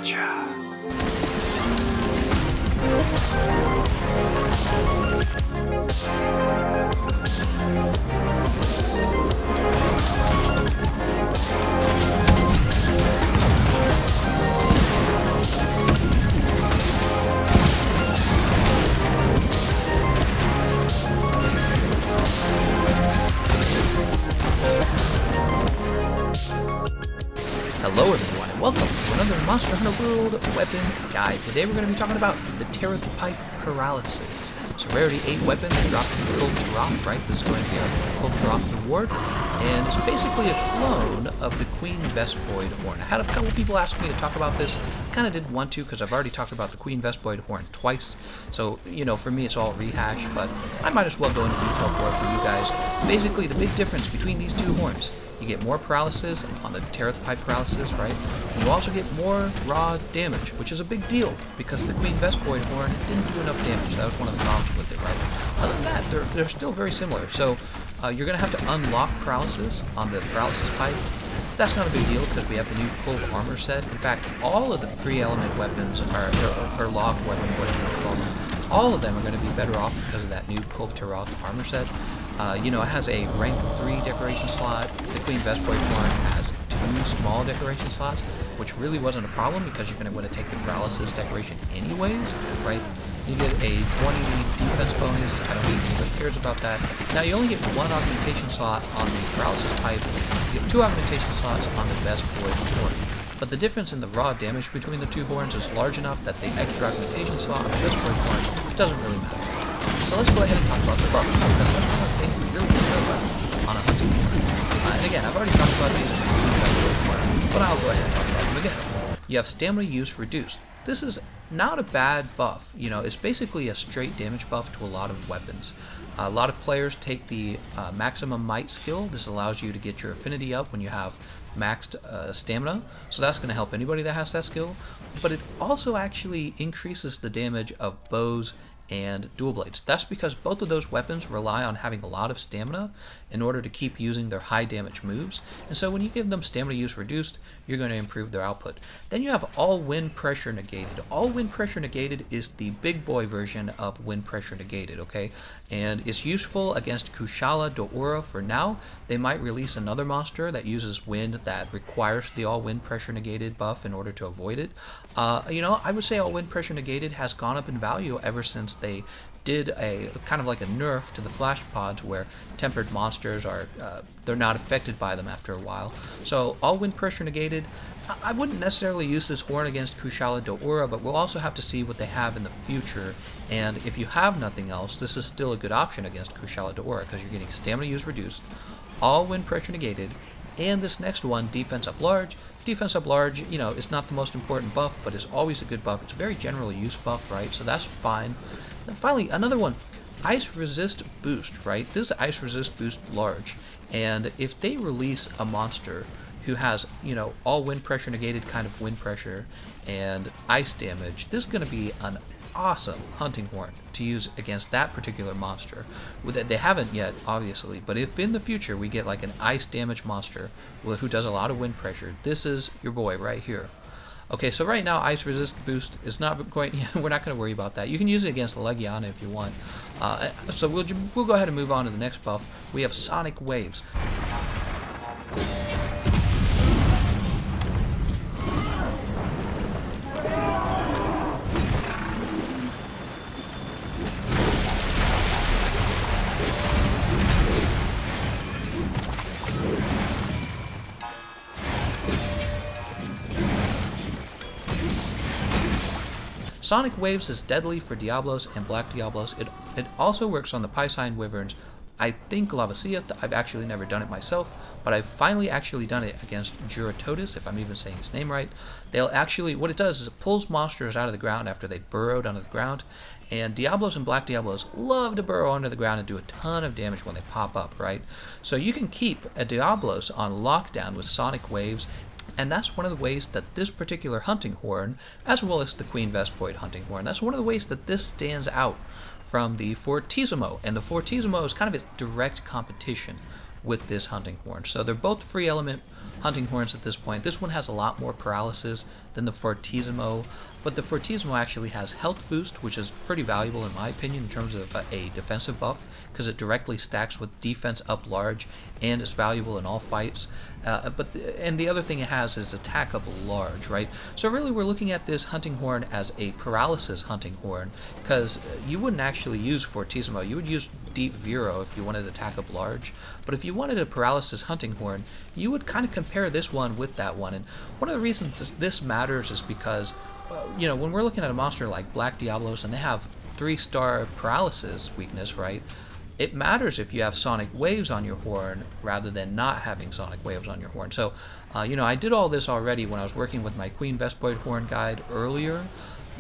Gotcha. Hello everyone and welcome to another Monster Hunter World weapon guide. Today we're going to be talking about the Taroth Pipe Paralysis. It's a rarity 8 weapon that dropped from Kulve Taroth, right? This is going to be a Kulve Taroth reward. And it's basically a clone of the Queen Vespoid Horn. I had a couple people ask me to talk about this. I kind of didn't want to because I've already talked about the Queen Vespoid Horn twice. So, you know, for me it's all rehash, but I might as well go into detail for it for you guys. Basically, the big difference between these two horns: you get more paralysis on the Taroth Pipe Paralysis, right? You also get more raw damage, which is a big deal because the Queen Vespoid Horn didn't do enough damage. That was one of the problems with it, right? Other than that, they're still very similar. So you're going to have to unlock paralysis on the Paralysis Pipe. That's not a big deal because we have the new Kulve armor set. In fact, all of the free element weapons or logged weapons, whatever you want to call them, all of them are going to be better off because of that new Kulve Taroth armor set. You know, it has a rank 3 decoration slot. The Queen Vespoid Horn has 2 small decoration slots, which really wasn't a problem because you're going to want to take the paralysis decoration anyways, right? You get a 20 defense bonus. I don't think anybody cares about that. Now you only get 1 augmentation slot on the paralysis type. You get 2 augmentation slots on the Vespoid Horn. But the difference in the raw damage between the two horns is large enough that the extra augmentation slot on the Vespoid Horn doesn't really matter. So let's go ahead and talk about the buffs, because that's one of the things we really care about on a hunting horn. And again, I've already talked about these in the Vespoid Horn, but I'll go ahead and talk about them again. You have stamina use reduced. This is not a bad buff. You know, it's basically a straight damage buff to a lot of weapons. A lot of players take the maximum might skill. This allows you to get your affinity up when you have maxed stamina, so that's going to help anybody that has that skill. But it also actually increases the damage of bows and dual blades. That's because both of those weapons rely on having a lot of stamina in order to keep using their high damage moves, and so when you give them stamina use reduced, you're going to improve their output. Then you have all wind pressure negated. All wind pressure negated is the big boy version of wind pressure negated, okay? And it's useful against Kushala Daora for now. They might release another monster that uses wind that requires the all wind pressure negated buff in order to avoid it. You know, I would say all wind pressure negated has gone up in value ever since they did a kind of like a nerf to the flash pods where tempered monsters are they're not affected by them after a while. So all wind pressure negated. I wouldn't necessarily use this horn against Kushala Daora, but we'll also have to see what they have in the future. And if you have nothing else, this is still a good option against Kushala Daora because you're getting stamina use reduced, all wind pressure negated, and this next one, defense up large. Defense up large, you know, it's not the most important buff, but it's always a good buff. It's a very general use buff, right? So that's fine. Then finally, another one, ice resist boost, right? This is ice resist boost large, and if they release a monster who has, you know, all wind pressure negated kind of wind pressure and ice damage, this is going to be an awesome hunting horn to use against that particular monster. They haven't yet, obviously, but if in the future we get like an ice damage monster who does a lot of wind pressure, this is your boy right here. Okay, so right now ice resist boost is not going. We're not going to worry about that. You can use it against Legiana if you want. So we'll go ahead and move on to the next buff. We have sonic waves. Sonic Waves is deadly for Diablos and Black Diablos. It also works on the Piscine Wyverns. I think Lavacia. I've actually never done it myself, but I've finally actually done it against Juratotis, if I'm even saying his name right. They'll actually, what it does is it pulls monsters out of the ground after they burrowed under the ground, and Diablos and Black Diablos love to burrow under the ground and do a ton of damage when they pop up, right? So you can keep a Diablos on lockdown with Sonic Waves. And that's one of the ways that this particular hunting horn, as well as the Queen Vespoid hunting horn, that's one of the ways that this stands out from the Fortissimo. And the Fortissimo is kind of its direct competition with this hunting horn. So they're both free element hunting horns at this point. This one has a lot more paralysis than the Fortissimo, but the Fortissimo actually has health boost, which is pretty valuable in my opinion in terms of a defensive buff, because it directly stacks with defense up large, and it's valuable in all fights. And the other thing it has is attack up large, right? So really we're looking at this hunting horn as a paralysis hunting horn, because you wouldn't actually use Fortissimo. You would use Deep Vero if you wanted to attack up large, but if you wanted a paralysis hunting horn, you would kind of compare this one with that one. And one of the reasons this matters is because you know, when we're looking at a monster like Black Diablos and they have 3-star paralysis weakness, right? It matters if you have sonic waves on your horn rather than not having sonic waves on your horn. So, you know, I did all this already when I was working with my Queen Vespoid horn guide earlier.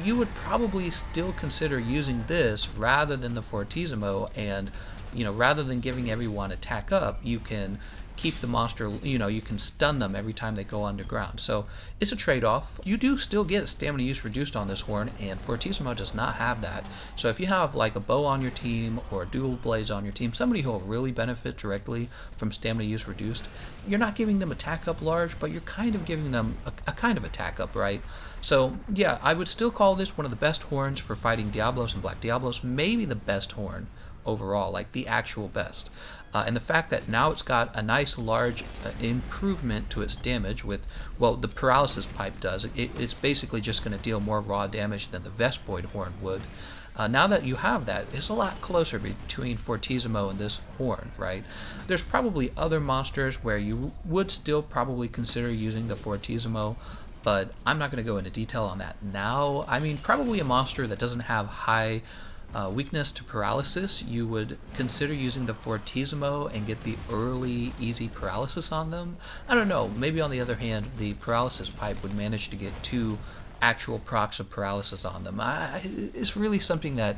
You would probably still consider using this rather than the Fortissimo, and, you know, rather than giving everyone attack up, you can keep the monster, you know, you can stun them every time they go underground. So it's a trade-off. You do still get stamina use reduced on this horn, and Fortissimo does not have that. So if you have like a bow on your team or dual blades on your team, somebody who will really benefit directly from stamina use reduced, you're not giving them attack up large, but you're kind of giving them a kind of attack up, right? So yeah, I would still call this one of the best horns for fighting Diablos and Black Diablos, maybe the best horn overall, like the actual best. And the fact that now it's got a nice large improvement to its damage with, well, the paralysis pipe does. It's basically just going to deal more raw damage than the Vespoid horn would. Now that you have that, it's a lot closer between Fortissimo and this horn, right? There's probably other monsters where you would still probably consider using the Fortissimo, but I'm not going to go into detail on that now. I mean, probably a monster that doesn't have high weakness to paralysis, you would consider using the Fortissimo and get the early easy paralysis on them. I don't know, maybe on the other hand the paralysis pipe would manage to get 2 actual procs of paralysis on them. It's really something that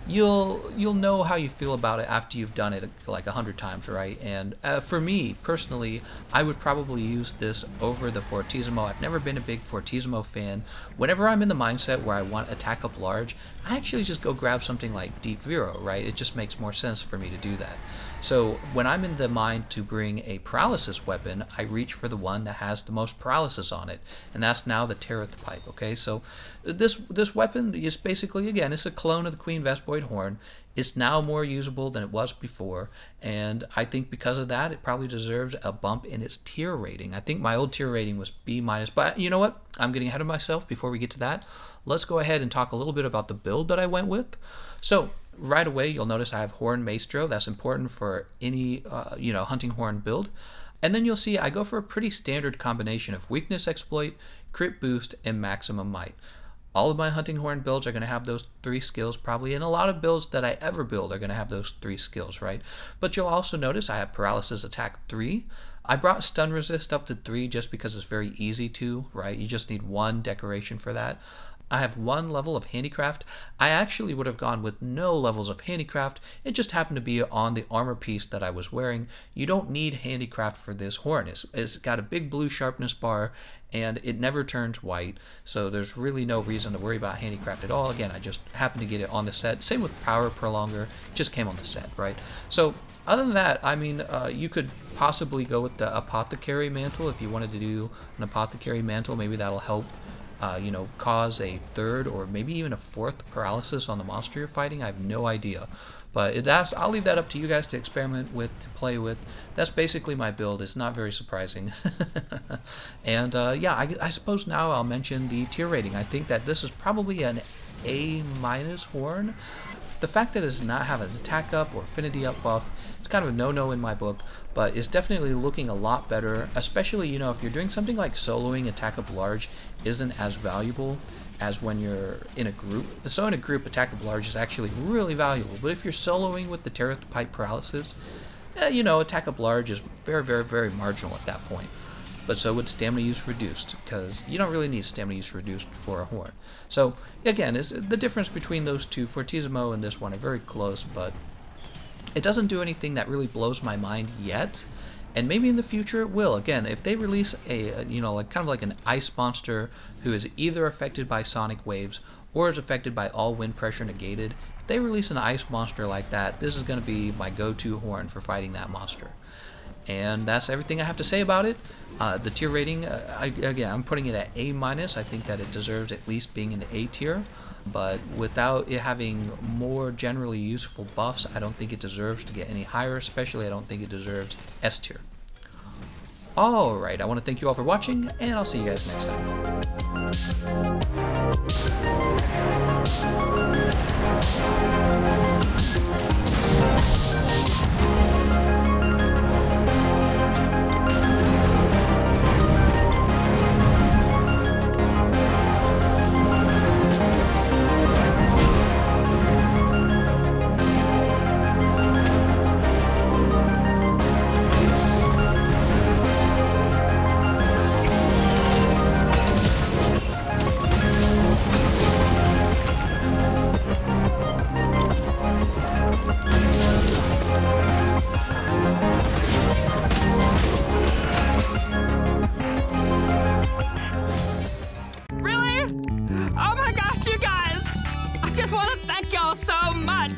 you'll know how you feel about it after you've done it like 100 times, right? And for me personally, I would probably use this over the Fortissimo. I've never been a big Fortissimo fan. Whenever I'm in the mindset where I want attack up large, I actually just go grab something like Deep Vero, right? It just makes more sense for me to do that. So when I'm in the mind to bring a paralysis weapon, I reach for the one that has the most paralysis on it, and that's now the Taroth Pipe. Okay, so this weapon is basically, again, it's a clone of the Queen Vespoid horn. It's now more usable than it was before, and I think because of that, it probably deserves a bump in its tier rating. I think my old tier rating was B-, but you know what? I'm getting ahead of myself. Before we get to that, let's go ahead and talk a little bit about the build that I went with. So right away, you'll notice I have Horn Maestro. That's important for any you know, hunting horn build. And then you'll see I go for a pretty standard combination of weakness exploit, crit boost, and maximum might. All of my hunting horn builds are going to have those 3 skills probably, and a lot of builds that I ever build are going to have those 3 skills, right? But you'll also notice I have paralysis attack 3. I brought stun resist up to 3 just because it's very easy to, right? You just need 1 decoration for that. I have 1 level of handicraft. I actually would have gone with no levels of handicraft. It just happened to be on the armor piece that I was wearing. You don't need handicraft for this horn. It's got a big blue sharpness bar, and it never turns white, so there's really no reason to worry about handicraft at all. Again, I just happened to get it on the set. Same with power prolonger, it just came on the set, right? So other than that, I mean, you could possibly go with the apothecary mantle if you wanted to do an apothecary mantle. Maybe that'll help you know, cause a 3rd or maybe even a 4th paralysis on the monster you're fighting. I have no idea, but I'll leave that up to you guys to experiment with, to play with. That's basically my build. It's not very surprising. And yeah, I suppose now I'll mention the tier rating. I think that this is probably an A- horn. The fact that it does not have an attack up or affinity up buff, it's kind of a no-no in my book, but it's definitely looking a lot better, especially, you know, if you're doing something like soloing attack up large isn't as valuable as when you're in a group. So in a group, attack up large is actually really valuable, but if you're soloing with the Taroth Pipe Paralysis, you know, attack up large is very, very, very marginal at that point. But so would stamina use reduced, because you don't really need stamina use reduced for a horn. So again, the difference between those two, Fortissimo and this one, are very close, but it doesn't do anything that really blows my mind yet, and maybe in the future it will. Again, if they release a you know, like kind of like an ice monster who is either affected by sonic waves or is affected by all wind pressure negated, if they release an ice monster like that, this is going to be my go-to horn for fighting that monster. And that's everything I have to say about it. The tier rating, again, I'm putting it at A-. I think that it deserves at least being in the A tier, but without it having more generally useful buffs, I don't think it deserves to get any higher, especially I don't think it deserves S tier. Alright, I want to thank you all for watching, and I'll see you guys next time. Oh my gosh, you guys! I just want to thank y'all so much!